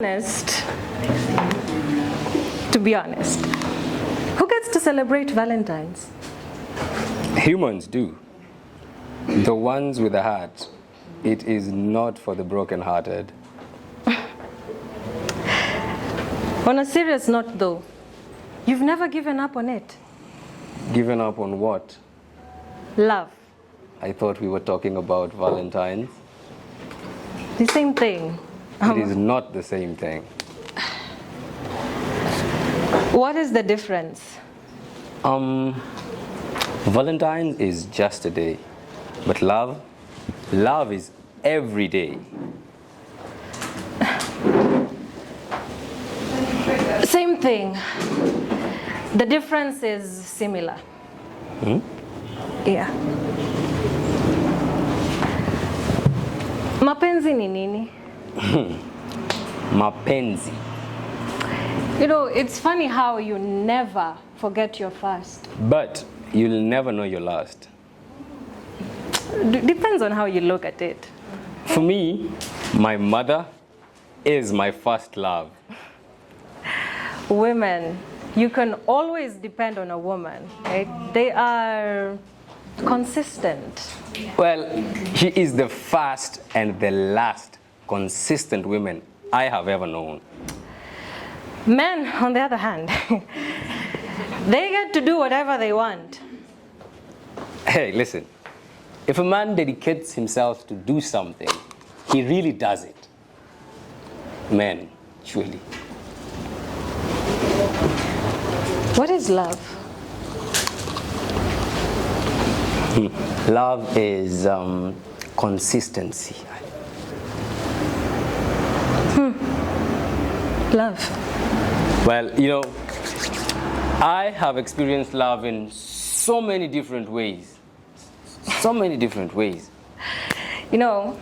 Honest, to be honest, who gets to celebrate Valentine's? Humans do. The ones with a heart. It is not for the broken-hearted. On a serious note though, you've never given up on it. Given up on what? Love. I thought we were talking about Valentine's. The same thing. It is not the same thing. What is the difference? Valentine's is just a day. But love is every day. Same thing. The difference is similar. Yeah. Mapenzi ni nini? Mapenzi. You know, it's funny how you never forget your first. But you'll never know your last. Depends on how you look at it. For me, my mother is my first love. Women, you can always depend on a woman, right? They are consistent. Well, she is the first and the last consistent women I have ever known. Men, on the other hand, they get to do whatever they want. Hey, listen. If a man dedicates himself to do something, he really does it. Men, surely. What is love? Love is consistency. Love. Well, you know, I have experienced love in so many different ways. So many different ways. You know,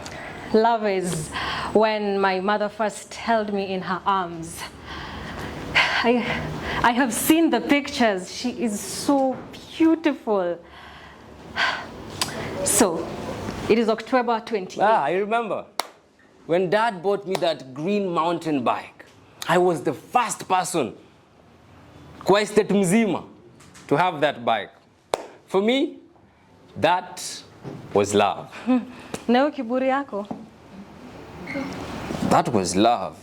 love is when my mother first held me in her arms. I have seen the pictures. She is so beautiful. So, it is October 28th. I remember. When Dad bought me that green mountain bike, I was the first person kwa estate mzima to have that bike. For me, that was love. Nao kiburi yako. That was love.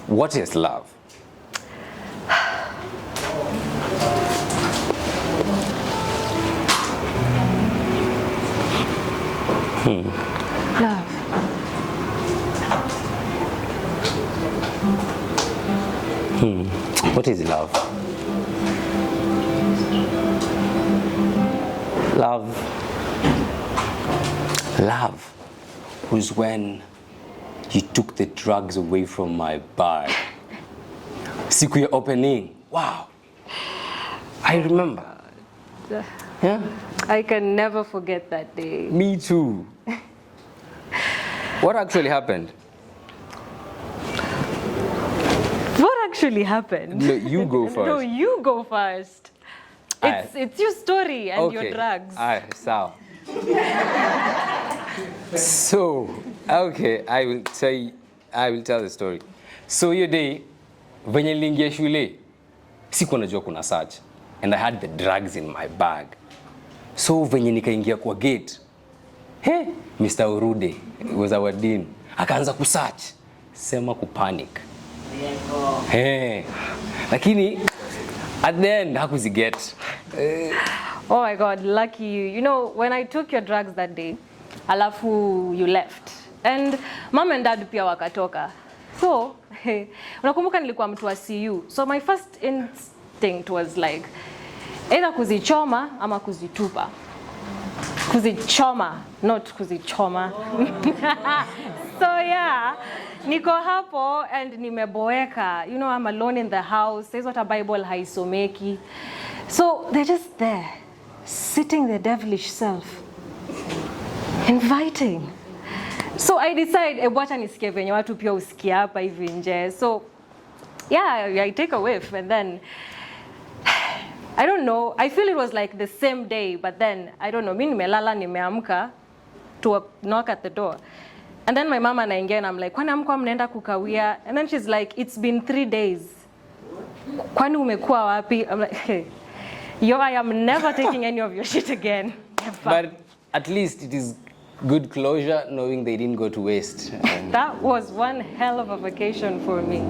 What is love? Love. What is love? Love was when you took the drugs away from my bag. Siku ya opening. Wow. I remember. Yeah? I can never forget that day. Me too. What actually happened? What actually happened? No, you go first. No, you go first. It's your story and your drugs. Sawa. So, okay, I will tell the story. So your day, venye niliingia shule, sikuwa najua kuna search, and I had the drugs in my bag. So venye nikaingia kwa gate, hey, Mr. Urude, it was our dean, akaanza kusearch, sema kupanic. Hey, lakini at the end hakuziget. Oh my God, lucky you. You know, when I took your drugs that day, alafu you left. And mom and dad pia wakatoka. So, unakumbuka nilikuwa mtu wa CU. So my first instinct was like, either kuzichoma ama kuzitupa. Kuzichoma, not kuzichoma. So yeah, niko hapo and nimeboeka. You know, I'm alone in the house. There's what a Bible haisomeki. So they're just there, sitting their devilish self, inviting. So I decide, wacha nisikie venye watu pia usikia hapa hivi nje. So yeah, I take a whiff and then I don't know. I feel it was like the same day, but then I don't know. Mimi nimelala nimeamka to knock at the door. And then my mama anaingia and I'm like, kwani amkuwa mnaenda kukawia? And then she's like, it's been 3 days. Kwani umekuwa wapi? I'm like, hey, yo, I am never taking any of your shit again. Never. But at least it is good closure knowing they didn't go to waste. That was one hell of a vacation for me.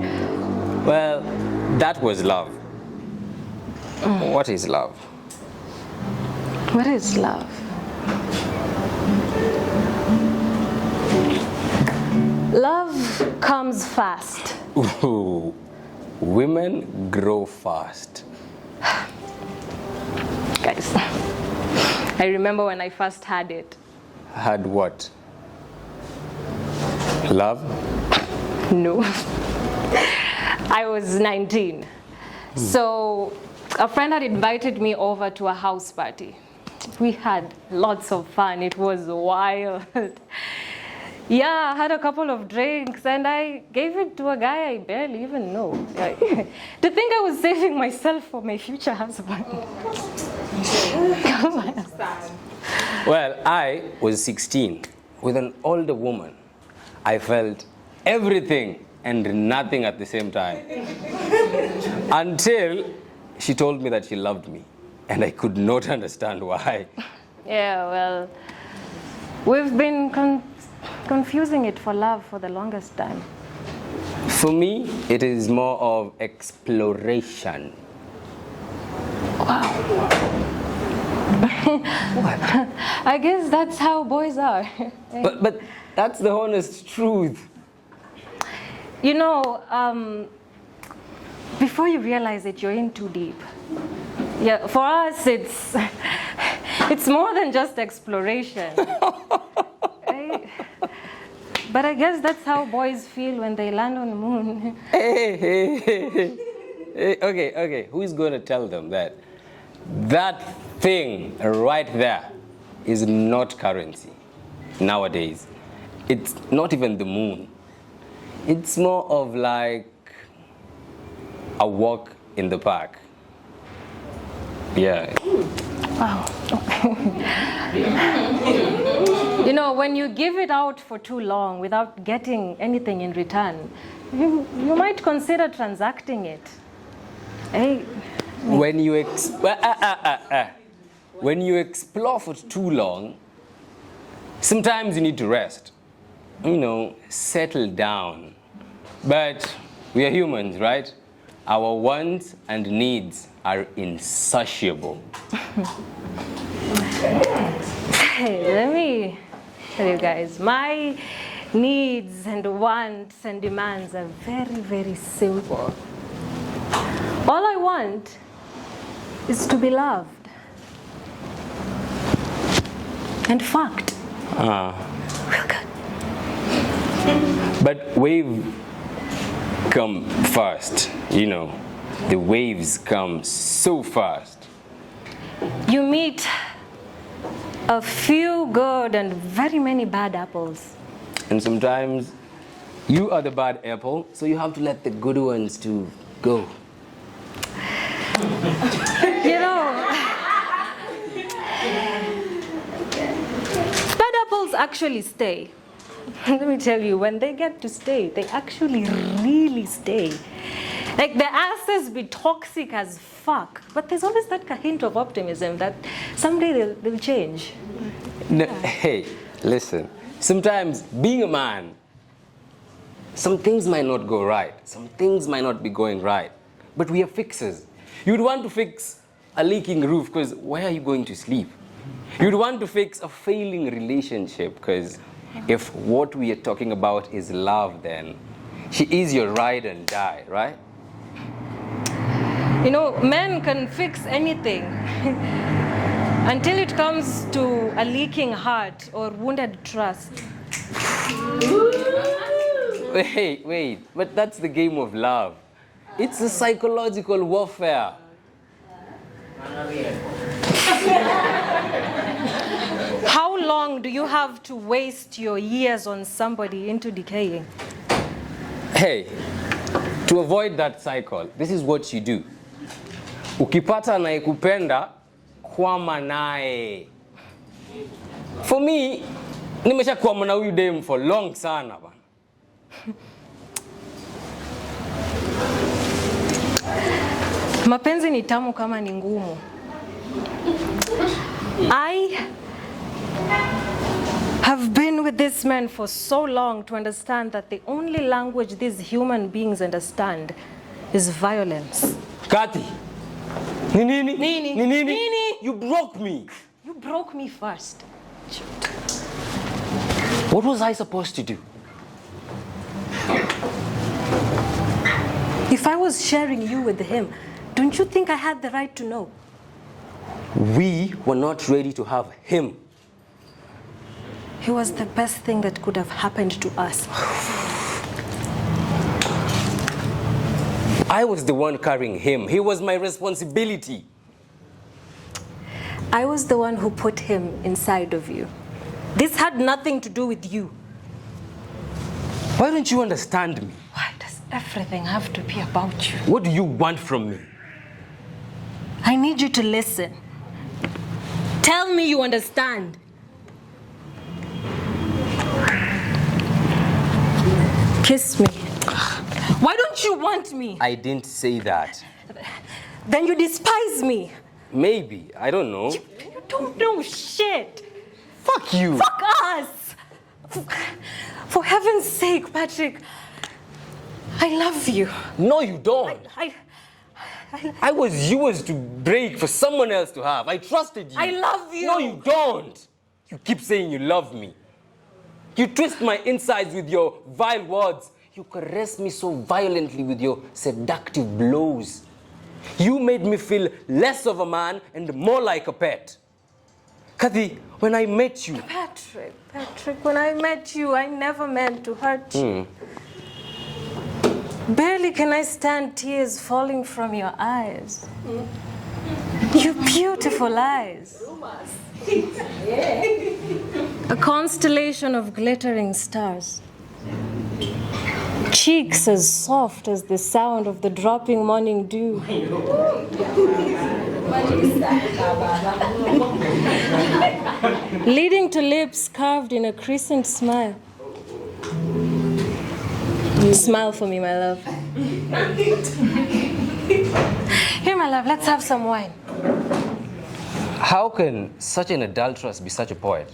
Well, that was love. What is love? What is love? Love comes fast. Ooh, women grow fast. Guys, I remember when I first had it. Had what? Love? No. I was 19. So a friend had invited me over to a house party. We had lots of fun. It was wild. Yeah, I had a couple of drinks and I gave it to a guy I barely even know. To think I was saving myself for my future husband. Well, I was 16 with an older woman. I felt everything and nothing at the same time. Until she told me that she loved me. And I could not understand why. Yeah, well, we've been confusing it for love for the longest time. For me, it is more of exploration. Wow. I guess that's how boys are. But that's the honest truth. You know, before you realize it, you're in too deep. Yeah, for us, it's more than just exploration. Right? But I guess that's how boys feel when they land on the moon. Hey. Okay. Who is going to tell them that that thing right there is not currency nowadays? It's not even the moon. It's more of like a walk in the park. Yeah. Wow. You know, when you give it out for too long without getting anything in return, you might consider transacting it. Hey. When you when you explore for too long, sometimes you need to rest. You know, settle down. But we are humans, right? Our wants and needs are insatiable. Hey, let me tell you guys, my needs and wants and demands are very, very simple. All I want is to be loved and fucked. Real good. But wave come fast, you know. The waves come so fast. You meet a few good and very many bad apples. And sometimes you are the bad apple, so you have to let the good ones to go. You know, bad apples actually stay. Let me tell you, when they get to stay, they actually really stay. Like, the asses be toxic as fuck, but there's always that hint of optimism that someday they'll change. No, hey, listen. Sometimes being a man, some things might not go right. Some things might not be going right. But we are fixers. You'd want to fix a leaking roof because where are you going to sleep? You'd want to fix a failing relationship because if what we are talking about is love, then she is your ride and die, right? You know, men can fix anything until it comes to a leaking heart or wounded trust. Wait, but that's the game of love. It's a psychological warfare. How long do you have to waste your years on somebody into decaying? Hey, to avoid that cycle, this is what you do. Ukipata anayekupenda, kwama nae. For me, Nimeshakuwa na huyu dem for long sana bana. Mapenzi ni tamu kama ni ngumu. I have been with this man for so long to understand that the only language these human beings understand is violence. Kati. Nini? Nini? You broke me. You broke me first. What was I supposed to do? If I was sharing you with him, don't you think I had the right to know? We were not ready to have him. He was the best thing that could have happened to us. I was the one carrying him. He was my responsibility. I was the one who put him inside of you. This had nothing to do with you. Why don't you understand me? Why does everything have to be about you? What do you want from me? I need you to listen. Tell me you understand. Kiss me. Why don't you want me? I didn't say that. Then you despise me. Maybe. I don't know. You don't know shit. Fuck you. Fuck us. For heaven's sake, Patrick. I love you. No, you don't. I I was yours to break for someone else to have. I trusted you. I love you. No, you don't. You keep saying you love me. You twist my insides with your vile words. You caress me so violently with your seductive blows. You made me feel less of a man and more like a pet. Kathy, when I met you... Patrick, when I met you, I never meant to hurt you. Barely can I stand tears falling from your eyes. You beautiful eyes. A constellation of glittering stars. Cheeks as soft as the sound of the dropping morning dew. Leading to lips carved in a crescent smile. Smile for me, my love. Here, my love, let's have some wine. How can such an adulteress be such a poet?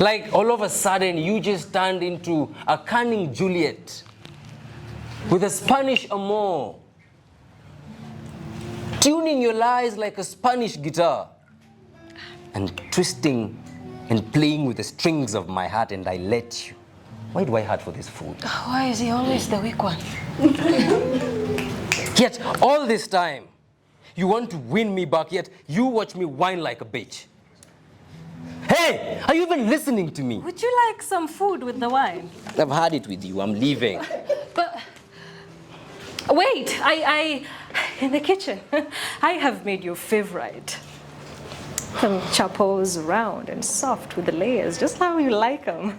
Like, all of a sudden, you just turned into a cunning Juliet with a Spanish amour, tuning your lies like a Spanish guitar and twisting and playing with the strings of my heart, and I let you. Why do I hurt for this fool? Why is he always the weak one? Yet, all this time, you want to win me back, yet you watch me whine like a bitch. Hey, are you even listening to me? Would you like some food with the wine? I've had it with you. I'm leaving. But wait, I in the kitchen, I have made your favorite. Some chapos, round and soft with the layers, just how you like them.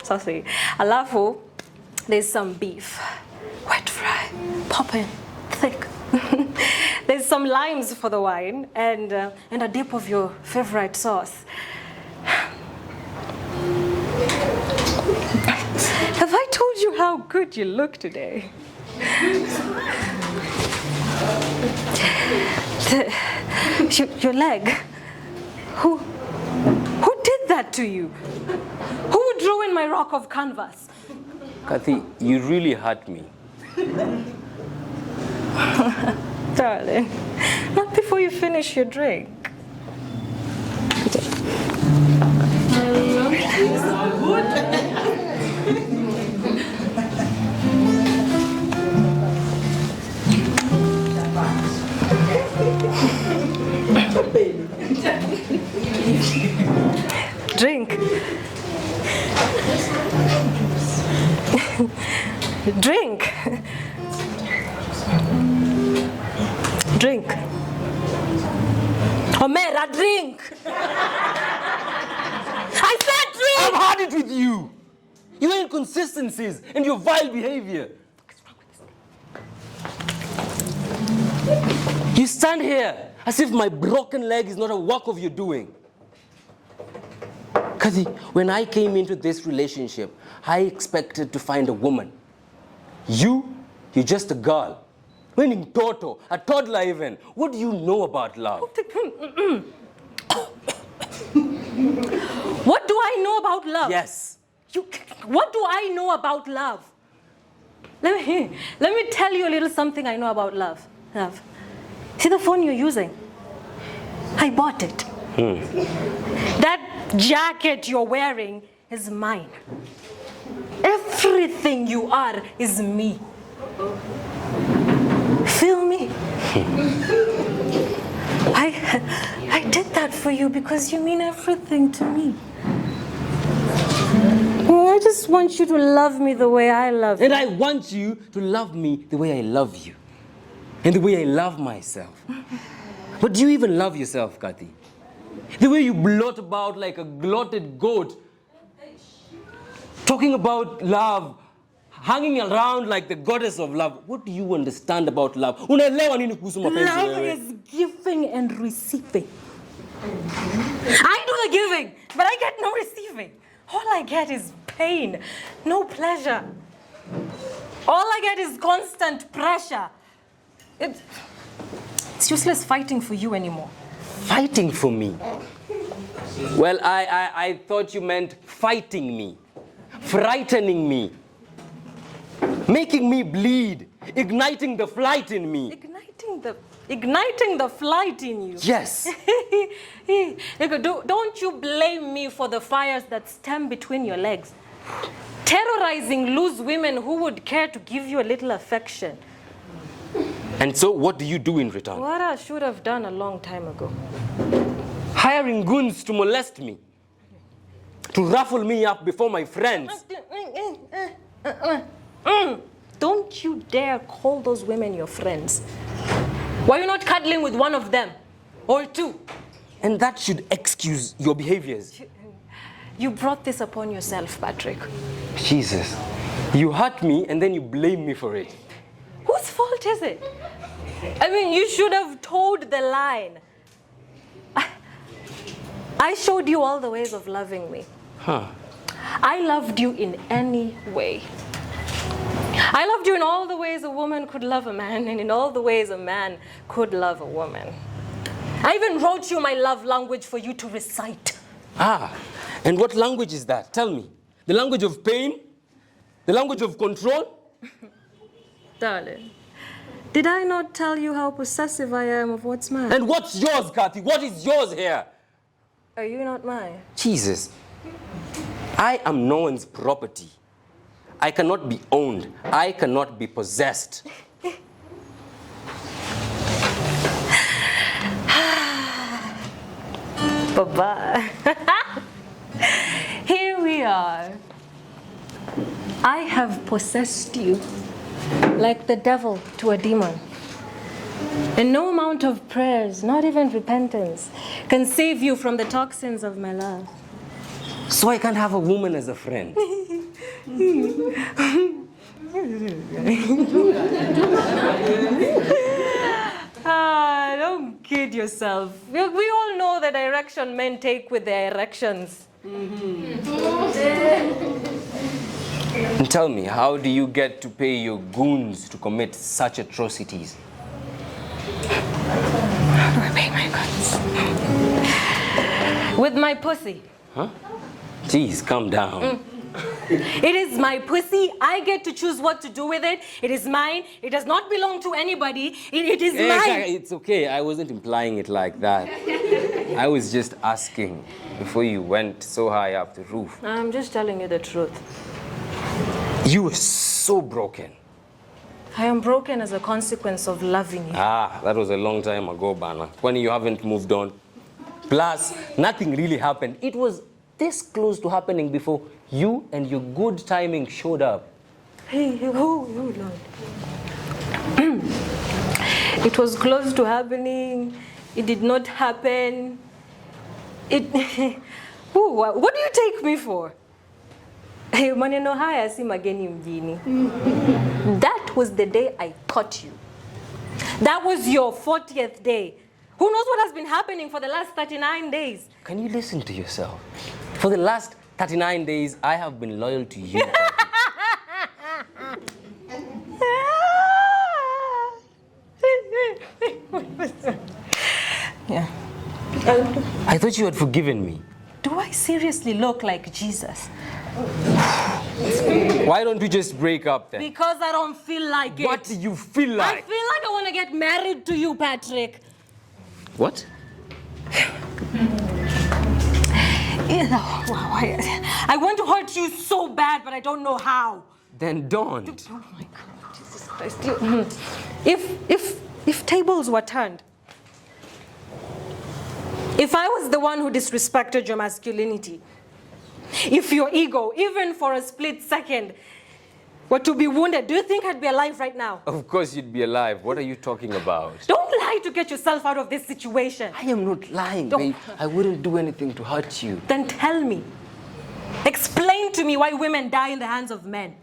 Saucy. Alafu, there's some beef, wet fry, popping, thick. There's some limes for the wine and a dip of your favorite sauce. Have I told you how good you look today? Your leg. Who did that to you? Who drew in my rock of canvas? Kathy, you really hurt me. Darling, not before you finish your drink. Drink. Drink. Drink. Omera, drink. I said drink. I've had it with you. Your inconsistencies and your vile behavior. What's wrong with this? You stand here As if my broken leg is not a work of your doing. Kathy, when I came into this relationship, I expected to find a woman. You're just a girl. Meaning Toto, a toddler even. What do you know about love? What do I know about love? Yes. What do I know about love? Let me tell you a little something I know about love. Love. See the phone you're using? I bought it. That jacket you're wearing is mine. Everything you are is me. Feel me? I did that for you because you mean everything to me. I just want you to love me the way I love you. And I want you to love me the way I love you. And the way I love myself. But do you even love yourself, Kathy? The way you blot about like a glotted goat. Talking about love. Hanging around like the goddess of love. What do you understand about love? Love is giving and receiving. I do the giving, but I get no receiving. All I get is pain, no pleasure. All I get is constant pressure. It's useless fighting for you anymore. Fighting for me? Well, I thought you meant fighting me, frightening me, making me bleed, igniting the flight in me. Igniting the flight in you? Yes. Don't you blame me for the fires that stem between your legs. Terrorizing loose women who would care to give you a little affection. And so what do you do in return? What I should have done a long time ago. Hiring goons to molest me. To ruffle me up before my friends. Don't you dare call those women your friends. Why are you not cuddling with one of them? Or two? And that should excuse your behaviors. You brought this upon yourself, Patrick. Jesus. You hurt me and then you blame me for it. Whose fault is it? I mean, you should have toed the line. I showed you all the ways of loving me. I loved you in any way. I loved you in all the ways a woman could love a man, and in all the ways a man could love a woman. I even wrote you my love language for you to recite. And what language is that? Tell me. The language of pain? The language of control? Darling, did I not tell you how possessive I am of what's mine? And what's yours, Kathy? What is yours here? Are you not mine? Jesus. I am no one's property. I cannot be owned. I cannot be possessed. Bye-bye. Here we are. I have possessed you like the devil to a demon. And no amount of prayers, not even repentance, can save you from the toxins of my love. So I can't have a woman as a friend. Don't kid yourself. We all know the direction men take with their erections. And tell me, how do you get to pay your goons to commit such atrocities? How do I pay my goons? With my pussy. Jeez, calm down. It is my pussy. I get to choose what to do with it. It is mine. It does not belong to anybody. It is mine. It's okay. I wasn't implying it like that. I was just asking before you went so high up the roof. I'm just telling you the truth. You were so broken. I am broken as a consequence of loving you. That was a long time ago, Bana. When you haven't moved on. Plus, nothing really happened. It was this close to happening before you and your good timing showed up. Hey, Lord. It was close to happening. It did not happen. What do you take me for? Maneno haya si mageni mjini. That was the day I caught you. That was your 40th day. Who knows what has been happening for the last 39 days? Can you listen to yourself? For the last 39 days, I have been loyal to you. Yeah. I thought you had forgiven me. Do I seriously look like Jesus? Why don't we just break up then? Because I don't feel like it. What do you feel like? I feel like I want to get married to you, Patrick. What? I want to hurt you so bad, but I don't know how. Then don't. Oh my God, Jesus Christ. If tables were turned, if I was the one who disrespected your masculinity, if your ego, even for a split second, were to be wounded, do you think I'd be alive right now? Of course you'd be alive. What are you talking about? Don't lie to get yourself out of this situation. I am not lying, babe. I wouldn't do anything to hurt you. Then tell me. Explain to me why women die in the hands of men.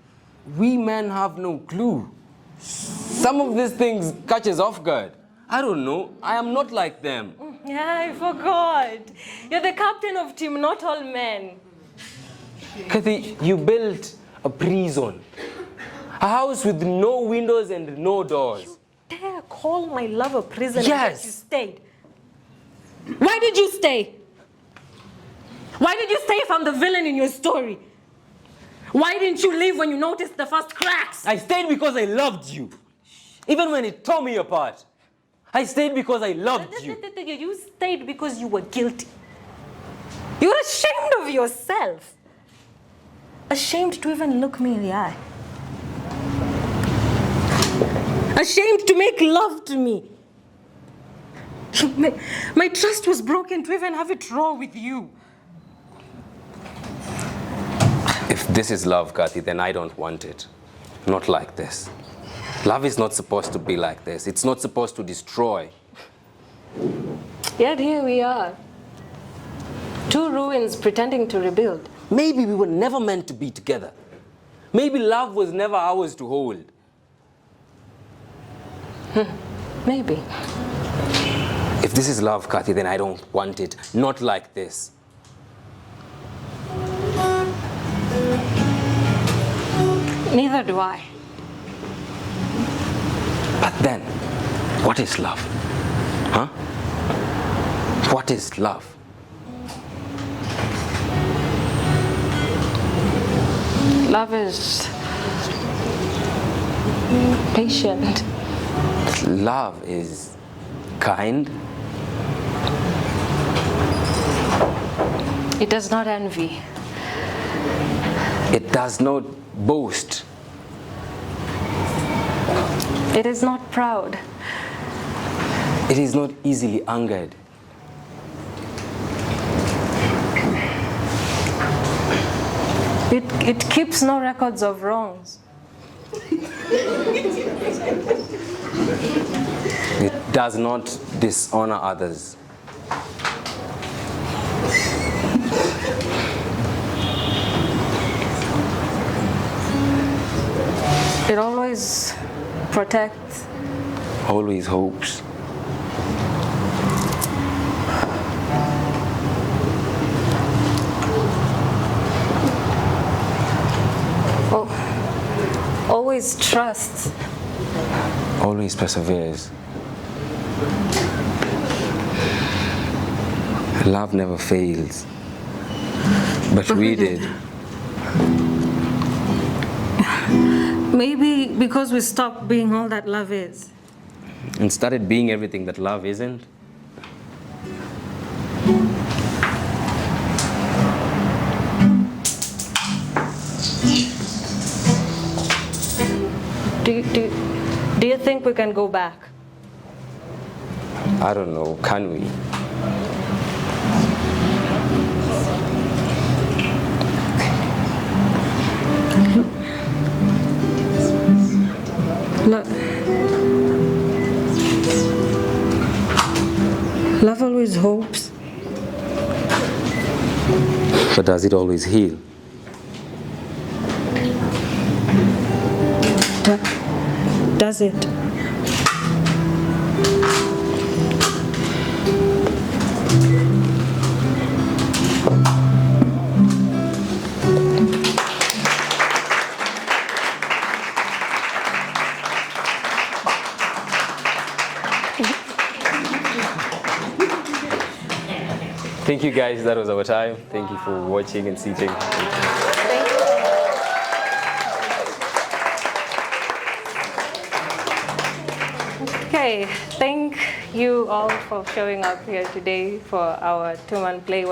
We men have no clue. Some of these things catch us off guard. I don't know. I am not like them. Yeah, I forgot. You're the captain of team, not all men. Kathy, you built a prison. A house with no windows and no doors. You dare call my love a prison? Yes. You stayed. Why did you stay? Why did you stay if I'm the villain in your story? Why didn't you leave when you noticed the first cracks? I stayed because I loved you. Even when it tore me apart. I stayed because I loved you. You stayed because you were guilty. You're ashamed of yourself. Ashamed to even look me in the eye. Ashamed to make love to me. My trust was broken to even have it raw with you. If this is love, Kathy, then I don't want it. Not like this. Love is not supposed to be like this. It's not supposed to destroy. Yet here we are. Two ruins pretending to rebuild. Maybe we were never meant to be together. Maybe love was never ours to hold. Maybe. If this is love, Kathy, then I don't want it. Not like this. Neither do I. But then, what is love? Huh? What is love? Love is patient. Love is kind. It does not envy. It does not boast. It is not proud. It is not easily angered. It keeps no records of wrongs. It does not dishonor others. It always protects. Always hopes. Always trusts. Always perseveres. Love never fails. But we did. Maybe because we stopped being all that love is. And started being everything that love isn't. Do you think we can go back? I don't know, can we? Love always hopes. But does it always heal? Does it? Thank you guys, that was our time. Thank you for watching and sitting. Thank you. Okay, thank you all for showing up here today for our two-man play.